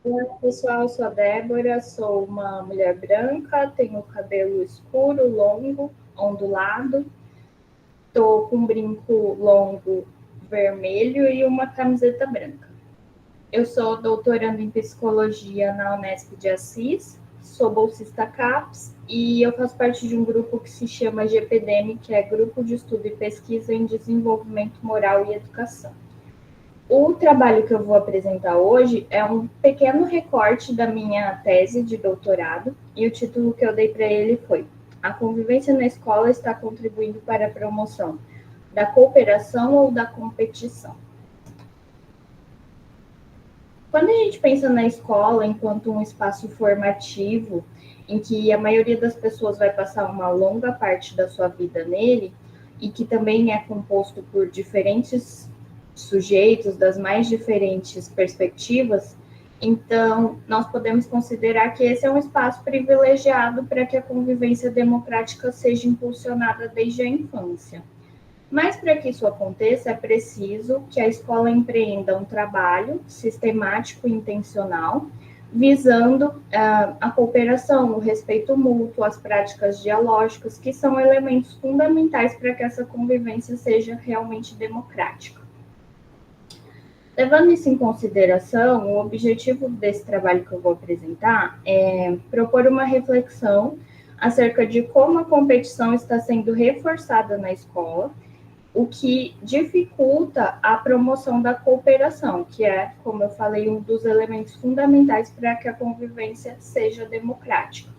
Olá, pessoal, eu sou a Débora, sou uma mulher branca, tenho cabelo escuro, longo, ondulado, estou com um brinco longo vermelho e uma camiseta branca. Eu sou doutoranda em psicologia na Unesp de Assis, sou bolsista CAPES e eu faço parte de um grupo que se chama GPDM, que é Grupo de Estudo e Pesquisa em Desenvolvimento Moral e Educação. O trabalho que eu vou apresentar hoje é um pequeno recorte da minha tese de doutorado e o título que eu dei para ele foi: A convivência na escola está contribuindo para a promoção da cooperação ou da competição? Quando a gente pensa na escola enquanto um espaço formativo, em que a maioria das pessoas vai passar uma longa parte da sua vida nele, e que também é composto por diferentes sujeitos das mais diferentes perspectivas, então nós podemos considerar que esse é um espaço privilegiado para que a convivência democrática seja impulsionada desde a infância. Mas para que isso aconteça, é preciso que a escola empreenda um trabalho sistemático e intencional, visando a cooperação, o respeito mútuo, as práticas dialógicas, que são elementos fundamentais para que essa convivência seja realmente democrática. Levando isso em consideração, o objetivo desse trabalho que eu vou apresentar é propor uma reflexão acerca de como a competição está sendo reforçada na escola, o que dificulta a promoção da cooperação, que é, como eu falei, um dos elementos fundamentais para que a convivência seja democrática.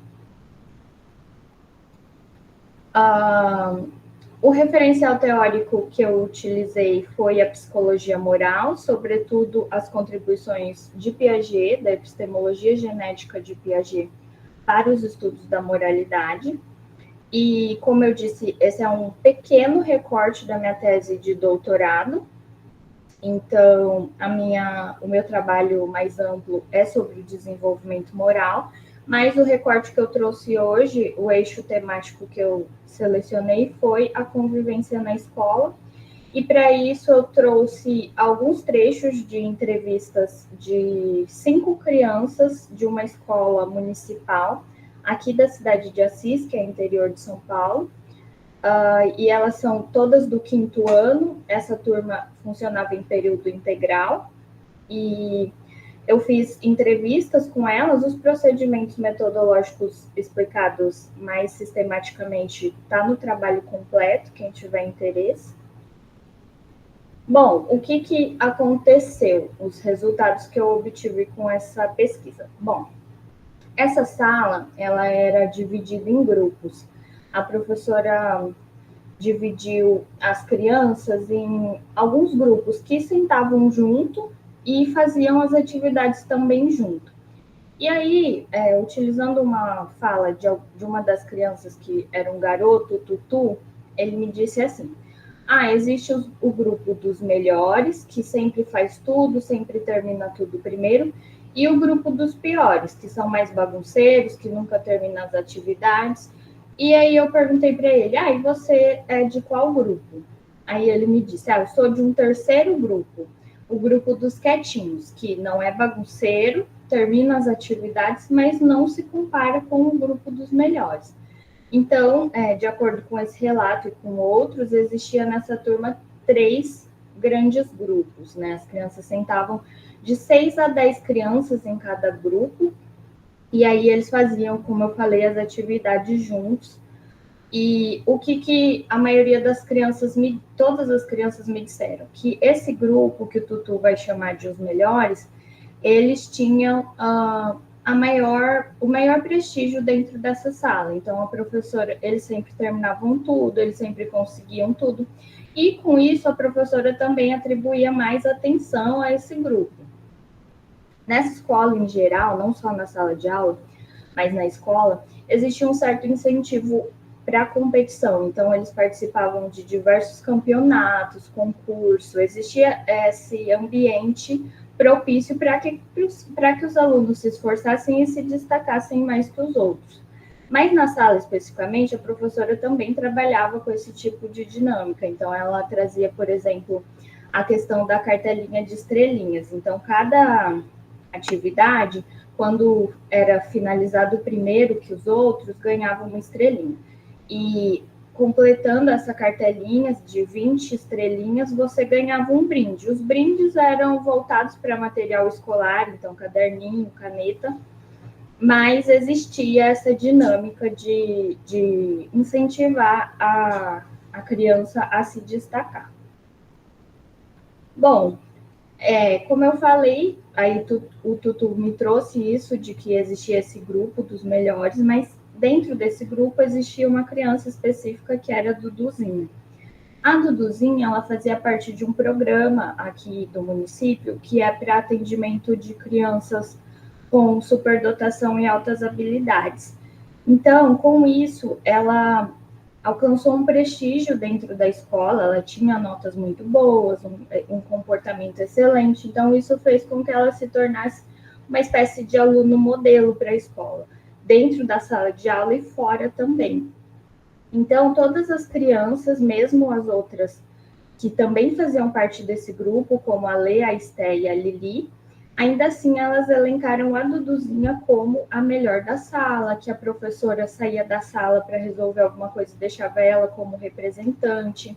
O referencial teórico que eu utilizei foi a psicologia moral, sobretudo as contribuições de Piaget, da epistemologia genética de Piaget, para os estudos da moralidade. E, como eu disse, esse é um pequeno recorte da minha tese de doutorado. Então, o meu trabalho mais amplo é sobre o desenvolvimento moral, mas o recorte que eu trouxe hoje, o eixo temático que eu selecionei foi a convivência na escola. E para isso eu trouxe alguns trechos de entrevistas de 5 crianças de uma escola municipal aqui da cidade de Assis, que é interior de São Paulo. E elas são todas do 5º ano. Essa turma funcionava em período integral. E eu fiz entrevistas com elas, os procedimentos metodológicos explicados mais sistematicamente está no trabalho completo, quem tiver interesse. Bom, o que aconteceu? Os resultados que eu obtive com essa pesquisa. Bom, essa sala, ela era dividida em grupos. A professora dividiu as crianças em alguns grupos que sentavam junto e faziam as atividades também junto. E aí, utilizando uma fala de uma das crianças que era um garoto, Tutu, ele me disse assim: existe o grupo dos melhores, que sempre faz tudo, sempre termina tudo primeiro, e o grupo dos piores, que são mais bagunceiros, que nunca terminam as atividades. E aí eu perguntei para ele: e você é de qual grupo? Aí ele me disse: eu sou de um terceiro grupo, o grupo dos quietinhos, que não é bagunceiro, termina as atividades, mas não se compara com o grupo dos melhores. Então, de acordo com esse relato e com outros, existia nessa turma 3 grandes grupos, né? As crianças sentavam de 6 a 10 crianças em cada grupo, e aí eles faziam, como eu falei, as atividades juntos. E o que a maioria das crianças, todas as crianças me disseram, que esse grupo, que o Tutu vai chamar de os melhores, eles tinham o maior prestígio dentro dessa sala. Então, a professora, eles sempre terminavam tudo, eles sempre conseguiam tudo. E, com isso, a professora também atribuía mais atenção a esse grupo. Nessa escola, em geral, não só na sala de aula, mas na escola, existia um certo incentivo para a competição. Então, eles participavam de diversos campeonatos, concursos, existia esse ambiente propício para que os alunos se esforçassem e se destacassem mais que os outros. Mas na sala, especificamente, a professora também trabalhava com esse tipo de dinâmica. Então, ela trazia, por exemplo, a questão da cartelinha de estrelinhas. Então, cada atividade, quando era finalizado primeiro que os outros, ganhava uma estrelinha. E completando essa cartelinha de 20 estrelinhas, você ganhava um brinde. Os brindes eram voltados para material escolar, então caderninho, caneta, mas existia essa dinâmica de incentivar a criança a se destacar. Bom, como eu falei, aí o Tutu me trouxe isso de que existia esse grupo dos melhores, mas dentro desse grupo existia uma criança específica que era a Duduzinha. A Duduzinha, ela fazia parte de um programa aqui do município que é para atendimento de crianças com superdotação e altas habilidades. Então, com isso, ela alcançou um prestígio dentro da escola, ela tinha notas muito boas, um comportamento excelente, então isso fez com que ela se tornasse uma espécie de aluno modelo para a escola, dentro da sala de aula e fora também. Então, todas as crianças, mesmo as outras que também faziam parte desse grupo, como a Lê, a Esté e a Lili, ainda assim elas elencaram a Duduzinha como a melhor da sala, que a professora saía da sala para resolver alguma coisa e deixava ela como representante.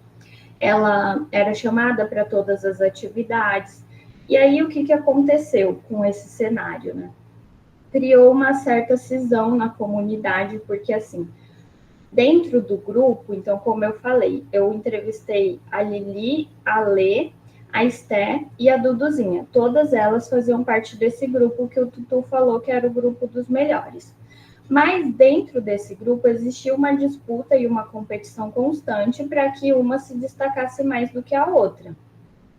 Ela era chamada para todas as atividades. E aí o que aconteceu com esse cenário, né? Criou uma certa cisão na comunidade, porque assim, dentro do grupo, então, como eu falei, eu entrevistei a Lili, a Lê, a Esté e a Duduzinha. Todas elas faziam parte desse grupo que o Tutu falou que era o grupo dos melhores. Mas dentro desse grupo existia uma disputa e uma competição constante para que uma se destacasse mais do que a outra.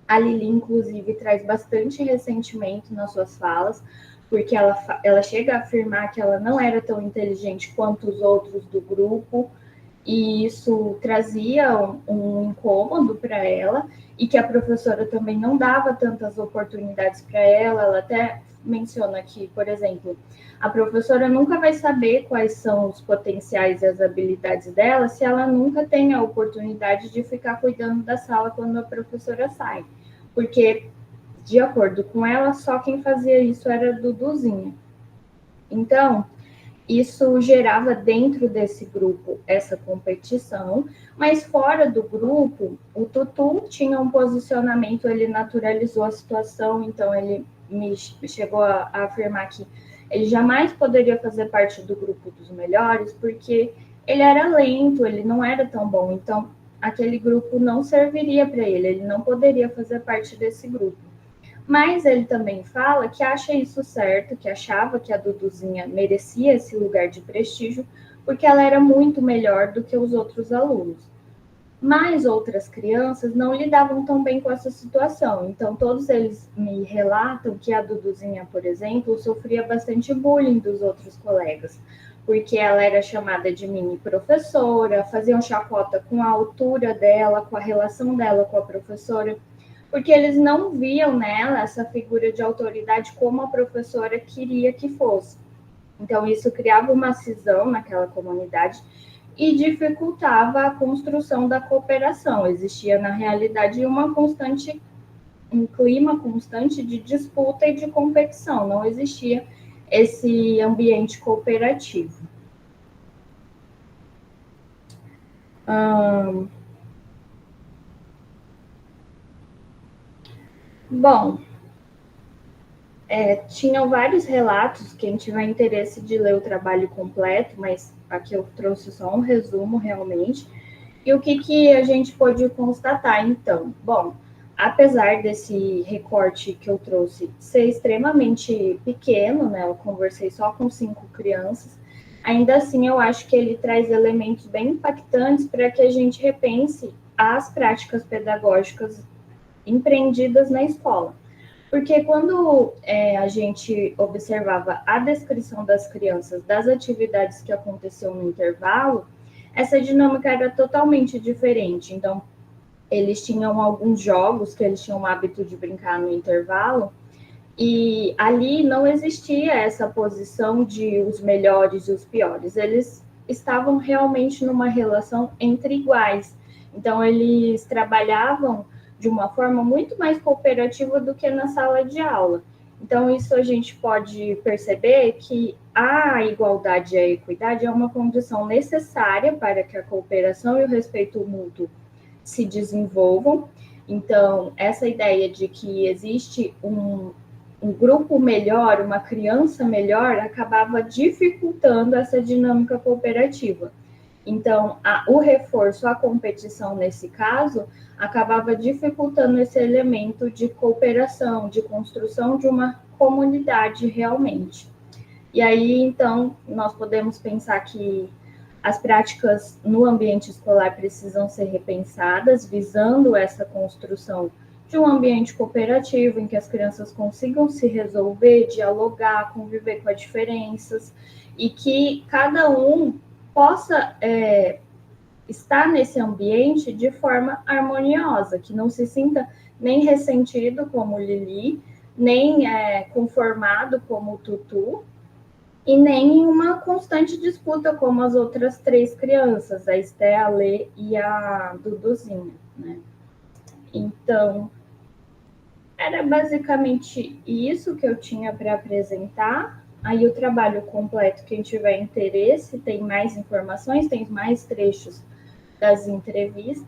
A Lili, inclusive, traz bastante ressentimento nas suas falas, porque ela chega a afirmar que ela não era tão inteligente quanto os outros do grupo, e isso trazia um incômodo para ela, e que a professora também não dava tantas oportunidades para ela. Ela até menciona que, por exemplo, a professora nunca vai saber quais são os potenciais e as habilidades dela se ela nunca tem a oportunidade de ficar cuidando da sala quando a professora sai. Porque, de acordo com ela, só quem fazia isso era a Duduzinha. Então, isso gerava dentro desse grupo essa competição, mas fora do grupo, o Tutu tinha um posicionamento, ele naturalizou a situação, então ele me chegou a afirmar que ele jamais poderia fazer parte do grupo dos melhores, porque ele era lento, ele não era tão bom, então aquele grupo não serviria para ele não poderia fazer parte desse grupo. Mas ele também fala que acha isso certo, que achava que a Duduzinha merecia esse lugar de prestígio, porque ela era muito melhor do que os outros alunos. Mas outras crianças não lidavam tão bem com essa situação. Então, todos eles me relatam que a Duduzinha, por exemplo, sofria bastante bullying dos outros colegas, porque ela era chamada de mini professora, faziam chacota com a altura dela, com a relação dela com a professora, porque eles não viam nela essa figura de autoridade como a professora queria que fosse. Então, isso criava uma cisão naquela comunidade e dificultava a construção da cooperação. Existia, na realidade, um clima constante de disputa e de competição, não existia esse ambiente cooperativo. Bom, tinham vários relatos, quem tiver interesse de ler o trabalho completo, mas aqui eu trouxe só um resumo realmente. E o que a gente pôde constatar, então? Bom, apesar desse recorte que eu trouxe ser extremamente pequeno, né? Eu conversei só com 5 crianças, ainda assim eu acho que ele traz elementos bem impactantes para que a gente repense as práticas pedagógicas empreendidas na escola. Porque quando a gente observava a descrição das crianças, das atividades que aconteciam no intervalo, essa dinâmica era totalmente diferente. Então, eles tinham alguns jogos que eles tinham o hábito de brincar no intervalo, e ali não existia essa posição de os melhores e os piores. Eles estavam realmente numa relação entre iguais. Então, eles trabalhavam de uma forma muito mais cooperativa do que na sala de aula. Então, isso a gente pode perceber que a igualdade e a equidade é uma condição necessária para que a cooperação e o respeito mútuo se desenvolvam. Então, essa ideia de que existe um grupo melhor, uma criança melhor, acabava dificultando essa dinâmica cooperativa. Então, o reforço, a competição nesse caso, acabava dificultando esse elemento de cooperação, de construção de uma comunidade realmente. E aí, então, nós podemos pensar que as práticas no ambiente escolar precisam ser repensadas, visando essa construção de um ambiente cooperativo, em que as crianças consigam se resolver, dialogar, conviver com as diferenças, e que cada um possa estar nesse ambiente de forma harmoniosa, que não se sinta nem ressentido como Lili, nem conformado como Tutu, e nem em uma constante disputa como as outras três crianças, a Esté, a Lê e a Duduzinha, né? Então, era basicamente isso que eu tinha para apresentar. Aí o trabalho completo, quem tiver interesse, tem mais informações, tem mais trechos das entrevistas.